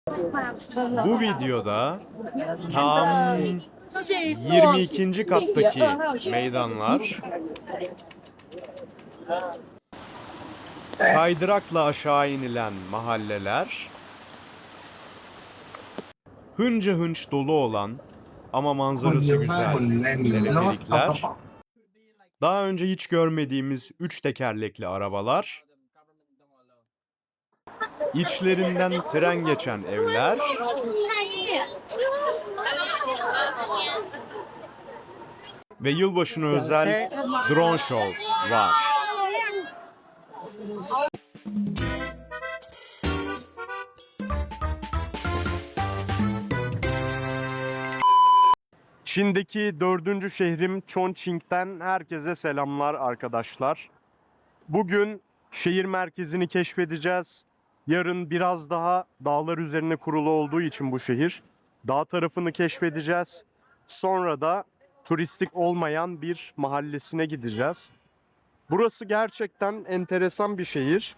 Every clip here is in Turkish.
Bu videoda tam 22. kattaki meydanlar, kaydırakla aşağı inilen mahalleler, hınca hınç dolu olan ama คน manzarası เยอะมาก güzel คนแน่นเลยเนาะ teleferikler, daha önce hiç görmediğimiz 3 tekerlekli arabalar, içlerinden tren geçen evler ve yılbaşına özel drone show var. Çin'deki 4. şehrim Chongqing'den herkese selamlar arkadaşlar. Bugün şehir merkezini keşfedeceğiz. Yarın biraz daha dağlar üzerine kurulu olduğu için bu şehir, dağ tarafını keşfedeceğiz. Sonra da turistik olmayan bir mahallesine gideceğiz. Burası gerçekten enteresan bir şehir.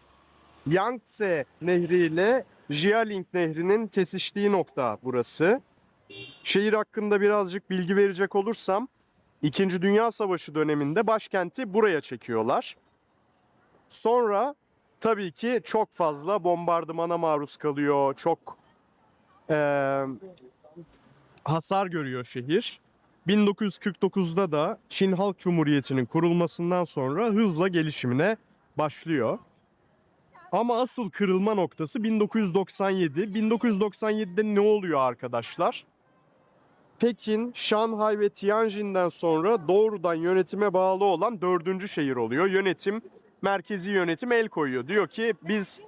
Yangtze Nehri ile Jialing Nehri'nin kesiştiği nokta burası. Şehir hakkında birazcık bilgi verecek olursam, İkinci Dünya Savaşı döneminde başkenti buraya çekiyorlar. Sonra tabii ki çok fazla bombardımana maruz kalıyor, çok hasar görüyor şehir. 1949'da da Çin Halk Cumhuriyeti'nin kurulmasından sonra hızla gelişimine başlıyor. Ama asıl kırılma noktası 1997. 1997'de ne oluyor arkadaşlar? Pekin, Şanghay ve Tianjin'den sonra doğrudan yönetime bağlı olan 4. şehir oluyor. Merkezi yönetim el koyuyor. Diyor ki biz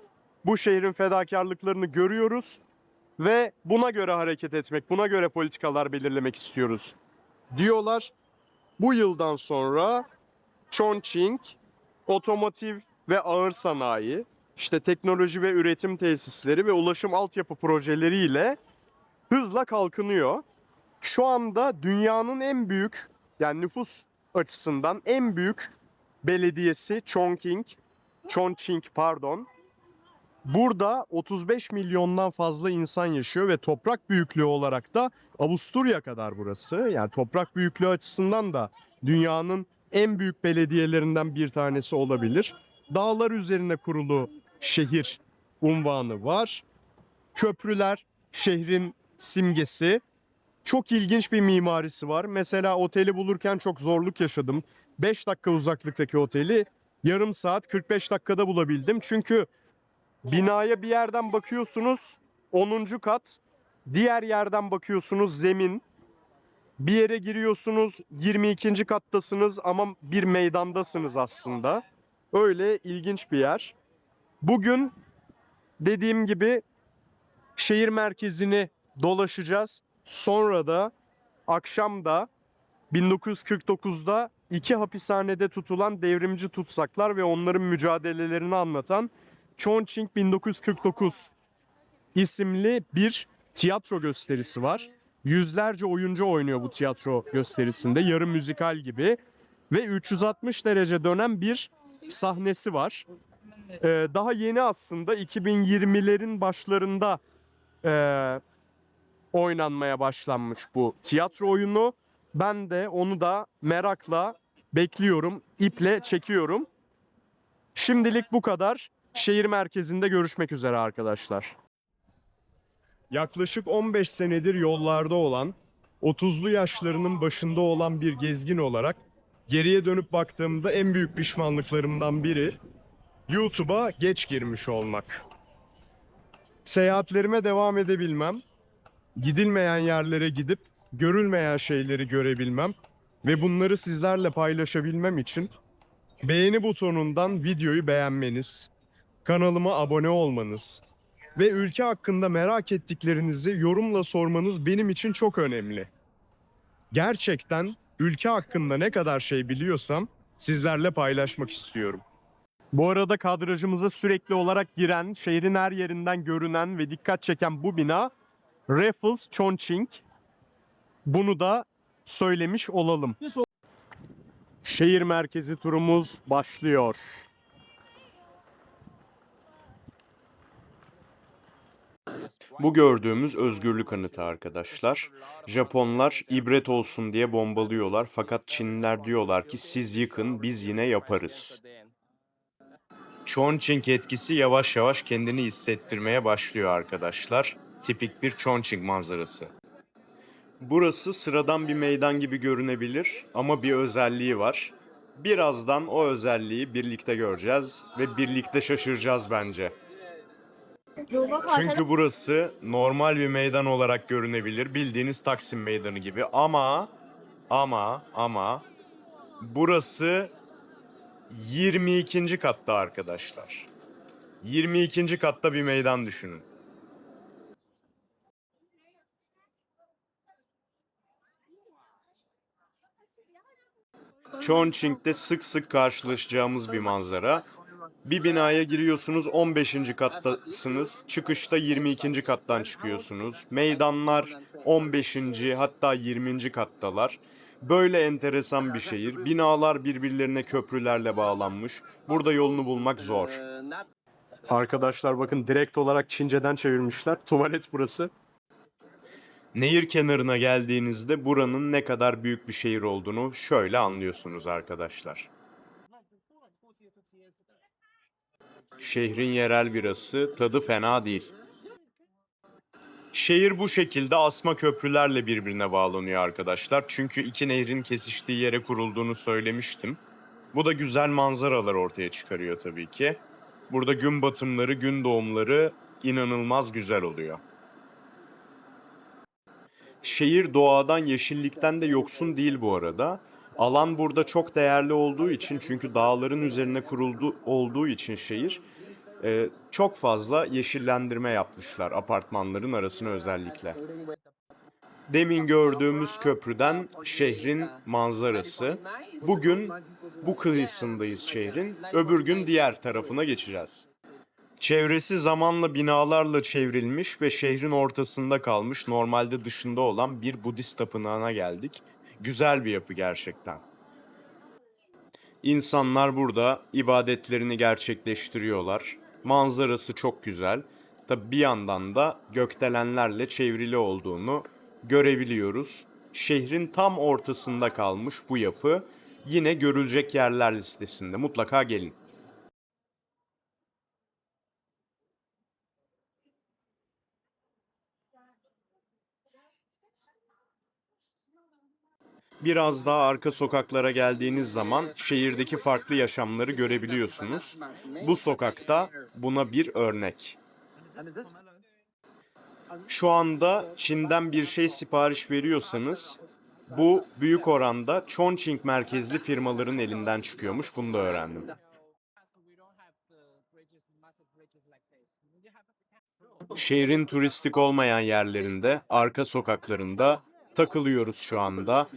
bu şehrin fedakarlıklarını görüyoruz ve buna göre hareket etmek, buna göre politikalar belirlemek istiyoruz diyorlar. Bu yıldan sonra Chongqing, otomotiv ve ağır sanayi, işte teknoloji ve üretim tesisleri ve ulaşım altyapı projeleriyle hızla kalkınıyor. Şu anda dünyanın en büyük, yani nüfus açısından en büyük belediyesi Chongqing pardon. Burada 35 milyondan fazla insan yaşıyor ve toprak büyüklüğü olarak da Avusturya kadar burası. Yani toprak büyüklüğü açısından da dünyanın en büyük belediyelerinden bir tanesi olabilir. Dağlar üzerine kurulu şehir unvanı var. Köprüler şehrin simgesi. Çok ilginç bir mimarisi var. Mesela oteli bulurken çok zorluk yaşadım. 5 dakika uzaklıktaki oteli yarım saat 45 dakikada bulabildim. Çünkü binaya bir yerden bakıyorsunuz 10. kat, diğer yerden bakıyorsunuz zemin. Bir yere giriyorsunuz 22. kattasınız ama bir meydandasınız aslında. Öyle ilginç bir yer. Bugün dediğim gibi şehir merkezini dolaşacağız. Sonra da akşam da 1949'da 2 hapishanede tutulan devrimci tutsaklar ve onların mücadelelerini anlatan Chongqing 1949 isimli bir tiyatro gösterisi var. Yüzlerce oyuncu oynuyor bu tiyatro gösterisinde, yarı müzikal gibi ve 360 derece dönen bir sahnesi var. Daha yeni aslında 2020'lerin başlarında oynanmaya başlanmış bu tiyatro oyunu. Ben de onu da merakla bekliyorum, iple çekiyorum. Şimdilik bu kadar. Şehir merkezinde görüşmek üzere arkadaşlar. Yaklaşık 15 senedir yollarda olan, 30'lu yaşlarının başında olan bir gezgin olarak geriye dönüp baktığımda en büyük pişmanlıklarımdan biri YouTube'a geç girmiş olmak. Seyahatlerime devam edebilmem, gidilmeyen yerlere gidip görülmeyen şeyleri görebilmem ve bunları sizlerle paylaşabilmem için beğeni butonundan videoyu beğenmeniz, kanalıma abone olmanız ve ülke hakkında merak ettiklerinizi yorumla sormanız benim için çok önemli. Gerçekten ülke hakkında ne kadar şey biliyorsam sizlerle paylaşmak istiyorum. Bu arada kadrajımıza sürekli olarak giren, şehrin her yerinden görünen ve dikkat çeken bu bina Raffles Chongqing. Bunu da söylemiş olalım. Şehir merkezi turumuz başlıyor. Bu gördüğümüz özgürlük anıtı arkadaşlar. Japonlar ibret olsun diye bombalıyorlar fakat Çinliler diyorlar ki siz yıkın biz yine yaparız. Chongqing etkisi yavaş yavaş kendini hissettirmeye başlıyor arkadaşlar. Tipik bir Chongqing manzarası. Burası sıradan bir meydan gibi görünebilir ama bir özelliği var. Birazdan o özelliği birlikte göreceğiz ve birlikte şaşıracağız bence. Çünkü burası normal bir meydan olarak görünebilir. Bildiğiniz Taksim Meydanı gibi ama burası 22. katta arkadaşlar. 22. katta bir meydan düşünün. Chongqing'de sık sık karşılaşacağımız bir manzara. Bir binaya giriyorsunuz 15. kattasınız, çıkışta 22. kattan çıkıyorsunuz. Meydanlar 15. hatta 20. kattalar. Böyle enteresan bir şehir. Binalar birbirlerine köprülerle bağlanmış. Burada yolunu bulmak zor. Arkadaşlar bakın direkt olarak Çince'den çevirmişler. Tuvalet burası. Nehir kenarına geldiğinizde buranın ne kadar büyük bir şehir olduğunu şöyle anlıyorsunuz arkadaşlar. Şehrin yerel birası tadı fena değil. Şehir bu şekilde asma köprülerle birbirine bağlanıyor arkadaşlar. Çünkü iki nehrin kesiştiği yere kurulduğunu söylemiştim. Bu da güzel manzaralar ortaya çıkarıyor tabii ki. Burada gün batımları, gün doğumları inanılmaz güzel oluyor. Şehir doğadan, yeşillikten de yoksun değil bu arada. Alan burada çok değerli olduğu için çünkü dağların üzerine kuruldu olduğu için şehir çok fazla yeşillendirme yapmışlar apartmanların arasına özellikle. Demin gördüğümüz köprüden şehrin manzarası. Bugün bu kıyısındayız şehrin, öbür gün diğer tarafına geçeceğiz. Çevresi zamanla binalarla çevrilmiş ve şehrin ortasında kalmış, normalde dışında olan bir Budist tapınağına geldik. Güzel bir yapı gerçekten. İnsanlar burada ibadetlerini gerçekleştiriyorlar. Manzarası çok güzel. Tabi bir yandan da gökdelenlerle çevrili olduğunu görebiliyoruz. Şehrin tam ortasında kalmış bu yapı yine görülecek yerler listesinde. Mutlaka gelin. Biraz daha arka sokaklara geldiğiniz zaman şehirdeki farklı yaşamları görebiliyorsunuz. Bu sokakta buna bir örnek. Şu anda Çin'den bir şey sipariş veriyorsanız bu büyük oranda Chongqing merkezli firmaların elinden çıkıyormuş. Bunu da öğrendim. Şehrin turistik olmayan yerlerinde, arka sokaklarında takılıyoruz şu anda.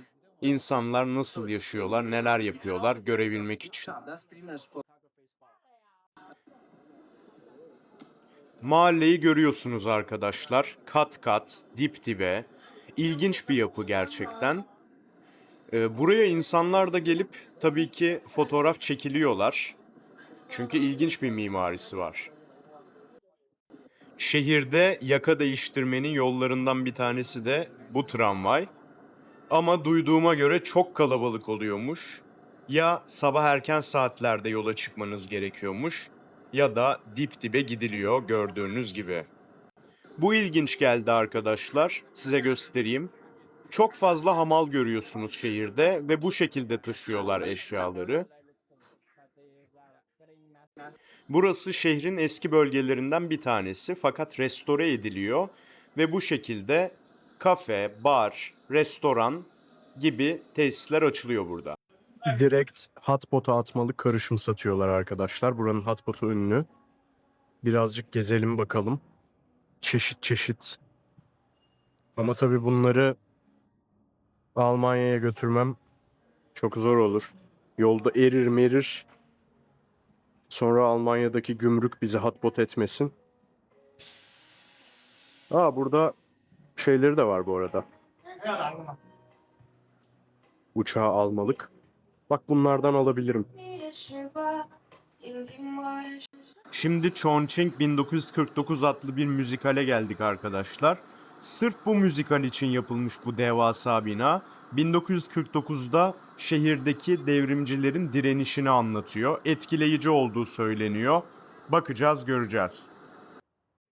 İnsanlar nasıl yaşıyorlar, neler yapıyorlar görebilmek için. Mahalleyi görüyorsunuz arkadaşlar. Kat kat, dip dibe. İlginç bir yapı gerçekten. Buraya insanlar da gelip tabii ki fotoğraf çekiliyorlar. Çünkü ilginç bir mimarisi var. Şehirde yaka değiştirmenin yollarından bir tanesi de bu tramvay. Ama duyduğuma göre çok kalabalık oluyormuş. Ya sabah erken saatlerde yola çıkmanız gerekiyormuş ya da dip dibe gidiliyor gördüğünüz gibi. Bu ilginç geldi arkadaşlar. Size göstereyim. Çok fazla hamal görüyorsunuz şehirde ve bu şekilde taşıyorlar eşyaları. Burası şehrin eski bölgelerinden bir tanesi fakat restore ediliyor ve bu şekilde kafe, bar, restoran gibi tesisler açılıyor burada. Direkt hotpot'a atmalık karışım satıyorlar arkadaşlar. Buranın hotpot'u ünlü. Birazcık gezelim bakalım. Çeşit çeşit. Ama tabii bunları Almanya'ya götürmem çok zor olur. Yolda erir merir. Sonra Almanya'daki gümrük bizi hotpot etmesin. Burada şeyleri de var bu arada. Uçağa almalık. Bak bunlardan alabilirim. Şimdi Chongqing 1949 adlı bir müzikale geldik arkadaşlar. Sırf bu müzikal için yapılmış bu devasa bina 1949'da şehirdeki devrimcilerin direnişini anlatıyor. Etkileyici olduğu söyleniyor. Bakacağız, göreceğiz.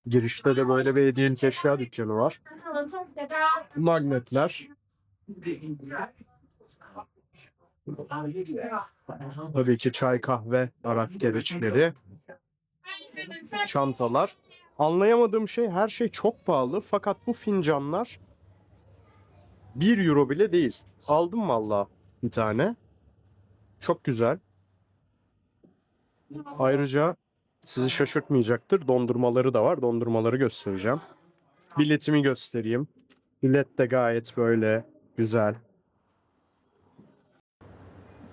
Girişte de böyle bir hediyelik eşya dükkanı var. Magnetler. Tabii ki çay, kahve, araç gereçleri, çantalar. Anlayamadığım şey, her şey çok pahalı fakat bu fincanlar 1 euro bile değil. Aldım valla bir tane. Çok güzel. Ayrıca sizi şaşırtmayacaktır. Dondurmaları da var. Dondurmaları göstereceğim. Biletimi göstereyim. Bilet de gayet böyle güzel.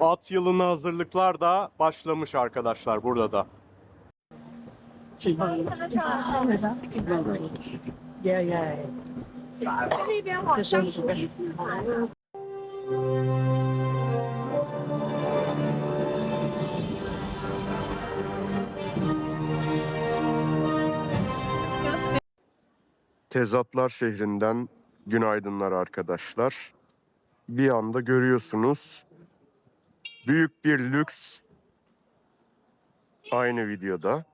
At yılına hazırlıklar da başlamış arkadaşlar burada da. Tezatlar şehrinden günaydınlar arkadaşlar. Bir anda görüyorsunuz büyük bir lüks aynı videoda.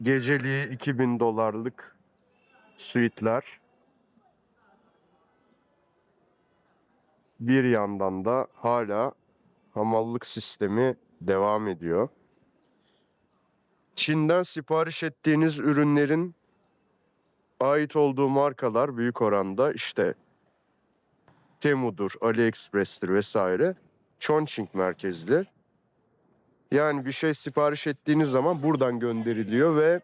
Geceliği 2000 dolarlık suitler. Bir yandan da hala hamallık sistemi devam ediyor. Çin'den sipariş ettiğiniz ürünlerin ait olduğu markalar büyük oranda işte Temu'dur, AliExpress'tir vesaire. Chongqing merkezli. Yani bir şey sipariş ettiğiniz zaman buradan gönderiliyor ve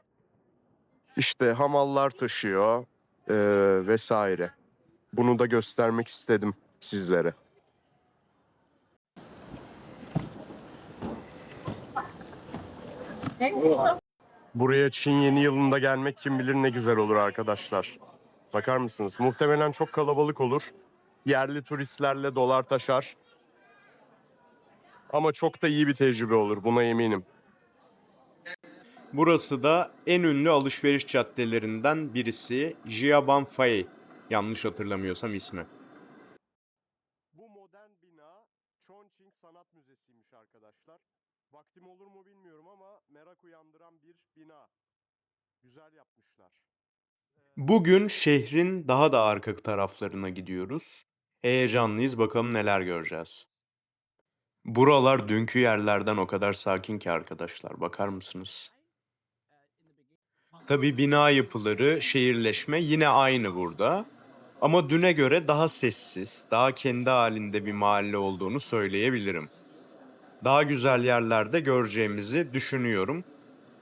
işte hamallar taşıyor vesaire. Bunu da göstermek istedim sizlere. Buraya Çin Yeni Yılı'nda gelmek kim bilir ne güzel olur arkadaşlar. Bakar mısınız? Muhtemelen çok kalabalık olur. Yerli turistlerle dolar taşar. Ama çok da iyi bir tecrübe olur, buna eminim. Burası da en ünlü alışveriş caddelerinden birisi. Jiabanfei. Yanlış hatırlamıyorsam ismi. Bu modern bina Chongqing Sanat Müzesi'ymiş arkadaşlar. Vaktim olur mu bilmiyorum ama merak uyandıran bir bina. Güzel yapmışlar. Bugün şehrin daha da arka taraflarına gidiyoruz. Heyecanlıyız, bakalım neler göreceğiz. Buralar dünkü yerlerden o kadar sakin ki arkadaşlar, bakar mısınız? Tabii bina yapıları, şehirleşme yine aynı burada. Ama düne göre daha sessiz, daha kendi halinde bir mahalle olduğunu söyleyebilirim. Daha güzel yerlerde göreceğimizi düşünüyorum.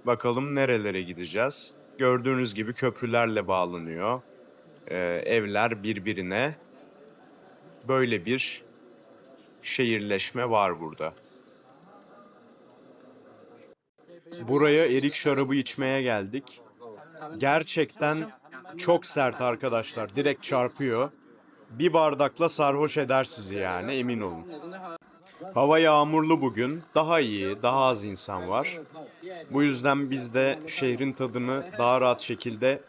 Bakalım nerelere gideceğiz. Gördüğünüz gibi köprülerle bağlanıyor. Evler birbirine. Böyle bir şehirleşme var burada. Buraya erik şarabı içmeye geldik. Gerçekten çok sert arkadaşlar. Direkt çarpıyor. Bir bardakla sarhoş eder sizi yani, emin olun. Hava yağmurlu bugün. Daha iyi, daha az insan var. Bu yüzden biz de şehrin tadını daha rahat şekilde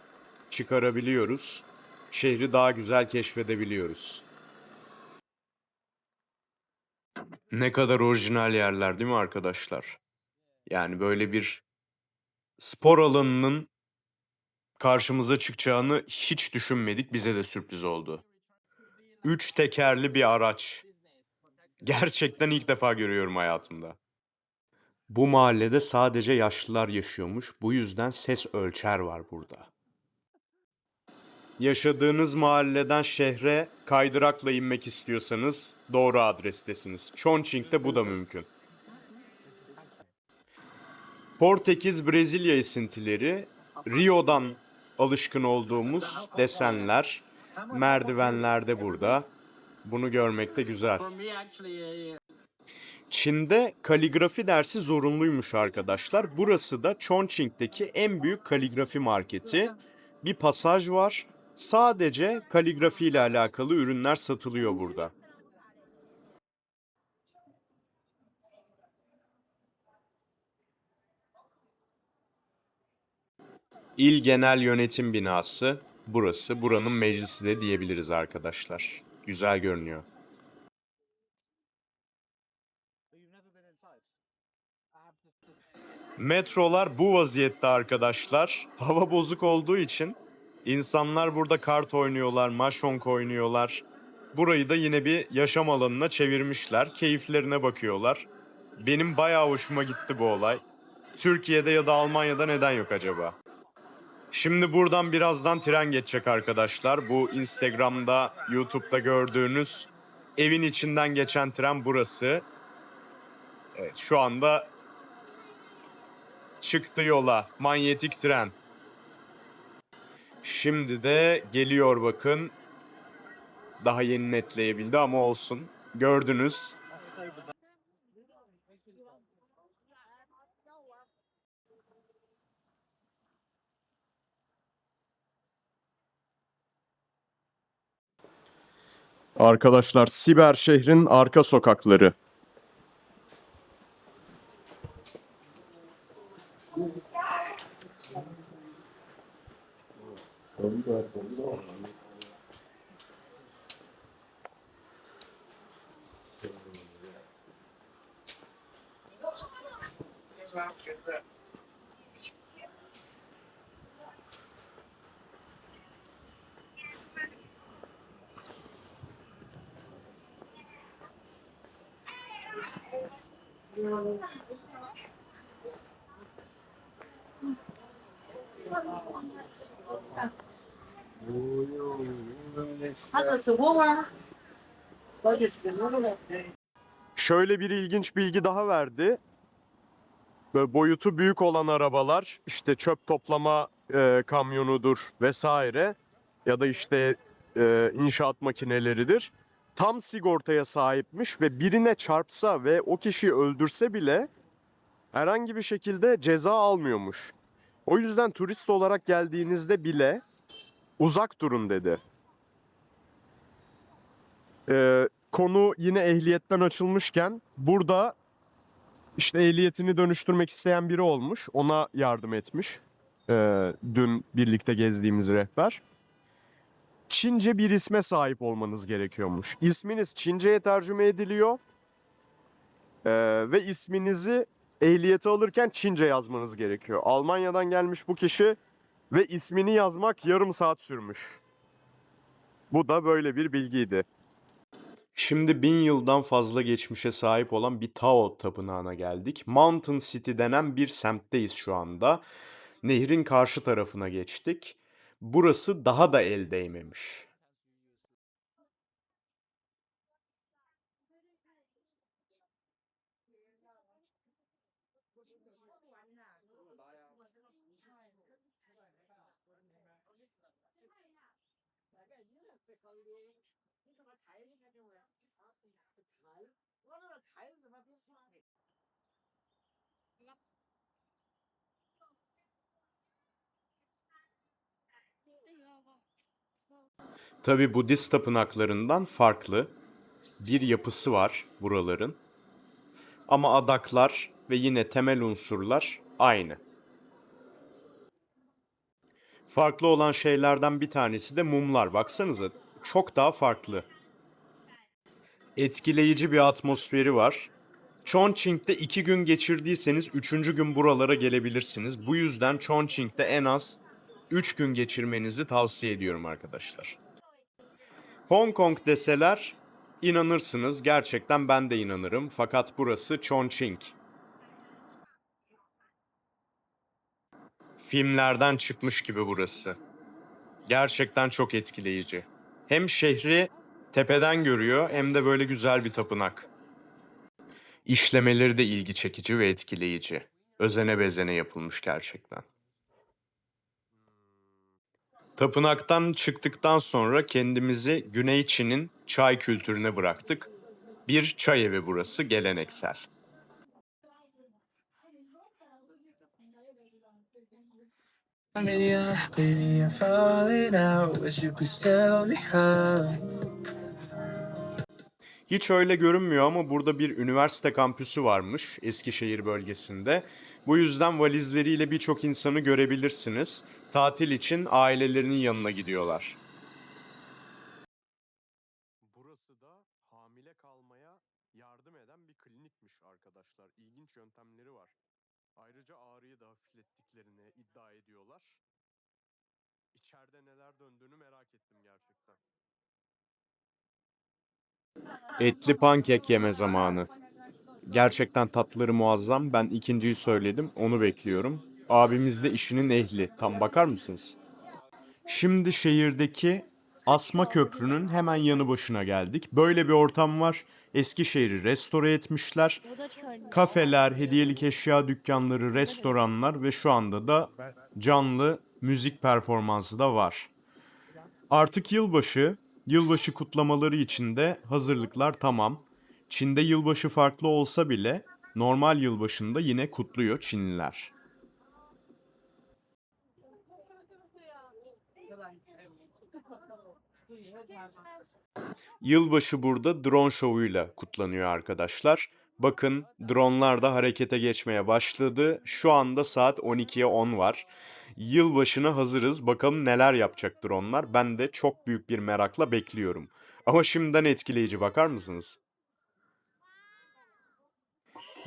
çıkarabiliyoruz. Şehri daha güzel keşfedebiliyoruz. Ne kadar orijinal yerler değil mi arkadaşlar? Yani böyle bir spor alanının karşımıza çıkacağını hiç düşünmedik. Bize de sürpriz oldu. 3 tekerli bir araç. Gerçekten ilk defa görüyorum hayatımda. Bu mahallede sadece yaşlılar yaşıyormuş. Bu yüzden ses ölçer var burada. Yaşadığınız mahalleden şehre kaydırakla inmek istiyorsanız doğru adrestesiniz. Chongqing'de bu da mümkün. Portekiz, Brezilya esintileri, Rio'dan alışkın olduğumuz desenler, merdivenler de burada. Bunu görmek de güzel. Çin'de kaligrafi dersi zorunluymuş arkadaşlar. Burası da Chongqing'deki en büyük kaligrafi marketi. Bir pasaj var. Sadece kaligrafi ile alakalı ürünler satılıyor burada. İl Genel Yönetim Binası. Burası. Buranın meclisi de diyebiliriz arkadaşlar. Güzel görünüyor. Metrolar bu vaziyette arkadaşlar. Hava bozuk olduğu için insanlar burada kart oynuyorlar, mahjong oynuyorlar. Burayı da yine bir yaşam alanına çevirmişler. Keyiflerine bakıyorlar. Benim bayağı hoşuma gitti bu olay. Türkiye'de ya da Almanya'da neden yok acaba? Şimdi buradan birazdan tren geçecek arkadaşlar. Bu Instagram'da, YouTube'da gördüğünüz evin içinden geçen tren burası. Evet, şu anda çıktı yola. Manyetik tren. Şimdi de geliyor bakın. Daha yeni netleyebildi ama olsun. Gördünüz. Arkadaşlar Siber şehrin arka sokakları. Şöyle bir ilginç bilgi daha verdi. Böyle boyutu büyük olan arabalar, işte çöp toplama kamyonudur vesaire ya da işte inşaat makineleridir. Tam sigortaya sahipmiş ve birine çarpsa ve o kişiyi öldürse bile herhangi bir şekilde ceza almıyormuş. O yüzden turist olarak geldiğinizde bile uzak durun dedi. Konu yine ehliyetten açılmışken burada işte ehliyetini dönüştürmek isteyen biri olmuş. Ona yardım etmiş. Dün birlikte gezdiğimiz rehber. Çince bir isme sahip olmanız gerekiyormuş. İsminiz Çince'ye tercüme ediliyor. Ve isminizi ehliyeti alırken Çince yazmanız gerekiyor. Almanya'dan gelmiş bu kişi ve ismini yazmak yarım saat sürmüş. Bu da böyle bir bilgiydi. Şimdi 1000 yıldan fazla geçmişe sahip olan bir Tao tapınağına geldik. Mountain City denen bir semtteyiz şu anda. Nehrin karşı tarafına geçtik. Burası daha da el değmemiş. Tabi Budist tapınaklarından farklı bir yapısı var buraların. Ama adaklar ve yine temel unsurlar aynı. Farklı olan şeylerden bir tanesi de mumlar. Baksanıza çok daha farklı. Etkileyici bir atmosferi var. Chongqing'de 2 gün geçirdiyseniz 3. gün buralara gelebilirsiniz. Bu yüzden Chongqing'de en az 3 gün geçirmenizi tavsiye ediyorum arkadaşlar. Hong Kong deseler inanırsınız. Gerçekten ben de inanırım. Fakat burası Chongqing. Filmlerden çıkmış gibi burası. Gerçekten çok etkileyici. Hem şehri tepeden görüyor hem de böyle güzel bir tapınak. İşlemeleri de ilgi çekici ve etkileyici. Özene bezene yapılmış gerçekten. Tapınaktan çıktıktan sonra kendimizi Güney Çin'in çay kültürüne bıraktık. Bir çay evi burası, geleneksel. Hiç öyle görünmüyor ama burada bir üniversite kampüsü varmış Eskişehir bölgesinde. Bu yüzden valizleriyle birçok insanı görebilirsiniz. Tatil için ailelerinin yanına gidiyorlar. Burası da hamile kalmaya yardım eden bir klinikmiş arkadaşlar. İlginç yöntemleri var. Ayrıca ağrıyı da hafiflettiklerini iddia ediyorlar. İçeride neler döndüğünü merak ettim gerçekten. Etli pankek yeme zamanı. Gerçekten tatları muazzam. Ben ikinciyi söyledim. Onu bekliyorum. Abimiz de işinin ehli. Tam bakar mısınız? Şimdi şehirdeki Asma Köprü'nün hemen yanı başına geldik. Böyle bir ortam var. Eskişehir'i restore etmişler. Kafeler, hediyelik eşya dükkanları, restoranlar ve şu anda da canlı müzik performansı da var. Artık yılbaşı kutlamaları için de hazırlıklar tamam. Çin'de yılbaşı farklı olsa bile normal yılbaşında yine kutluyor Çinliler. Yılbaşı burada drone şovuyla kutlanıyor arkadaşlar. Bakın dronlar da harekete geçmeye başladı. Şu anda saat 12'ye 10 var. Yılbaşına hazırız. Bakalım neler yapacak dronlar. Ben de çok büyük bir merakla bekliyorum. Ama şimdiden etkileyici, bakar mısınız?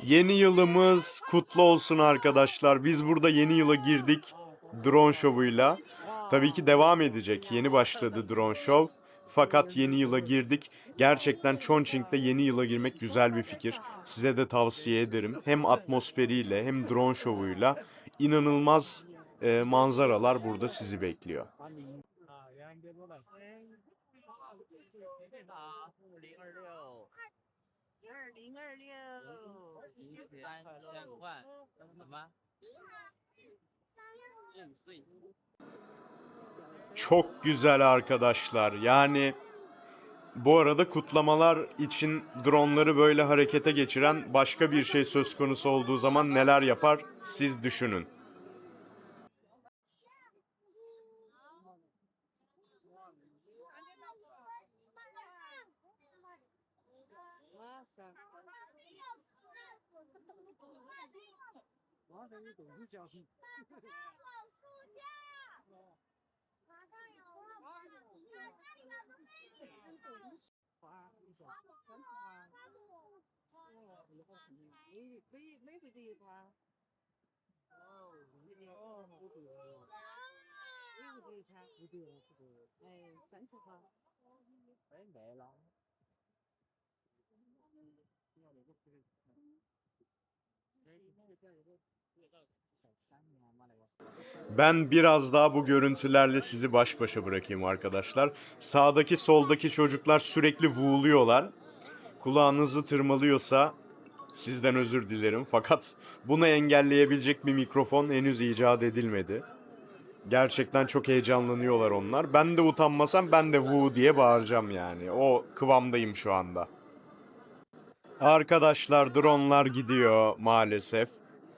Yeni yılımız kutlu olsun arkadaşlar. Biz burada yeni yıla girdik drone şovuyla. Tabii ki devam edecek. Yeni başladı drone show. Fakat yeni yıla girdik. Gerçekten Chongqing'de yeni yıla girmek güzel bir fikir. Size de tavsiye ederim. Hem atmosferiyle hem drone şovuyla inanılmaz manzaralar burada sizi bekliyor. Çok güzel arkadaşlar. Yani bu arada kutlamalar için dronları böyle harekete geçiren başka bir şey söz konusu olduğu zaman neler yapar siz düşünün. Ben biraz daha bu görüntülerle sizi baş başa bırakayım arkadaşlar. Sağdaki soldaki çocuklar sürekli vuğuluyorlar. Kulağınızı tırmalıyorsa sizden özür dilerim. Fakat bunu engelleyebilecek bir mikrofon henüz icat edilmedi. Gerçekten çok heyecanlanıyorlar onlar. Ben de utanmasam ben de vuu diye bağıracağım yani. O kıvamdayım şu anda. Arkadaşlar dronlar gidiyor maalesef.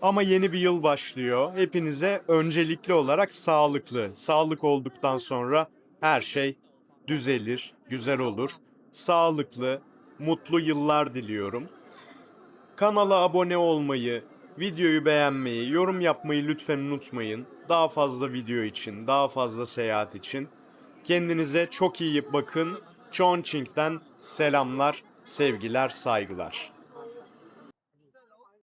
Ama yeni bir yıl başlıyor. Hepinize öncelikli olarak sağlıklı. Sağlık olduktan sonra her şey düzelir, güzel olur. Sağlıklı, mutlu yıllar diliyorum. Kanala abone olmayı, videoyu beğenmeyi, yorum yapmayı lütfen unutmayın. Daha fazla video için, daha fazla seyahat için. Kendinize çok iyi bakın. Chongqing'den selamlar, sevgiler, saygılar.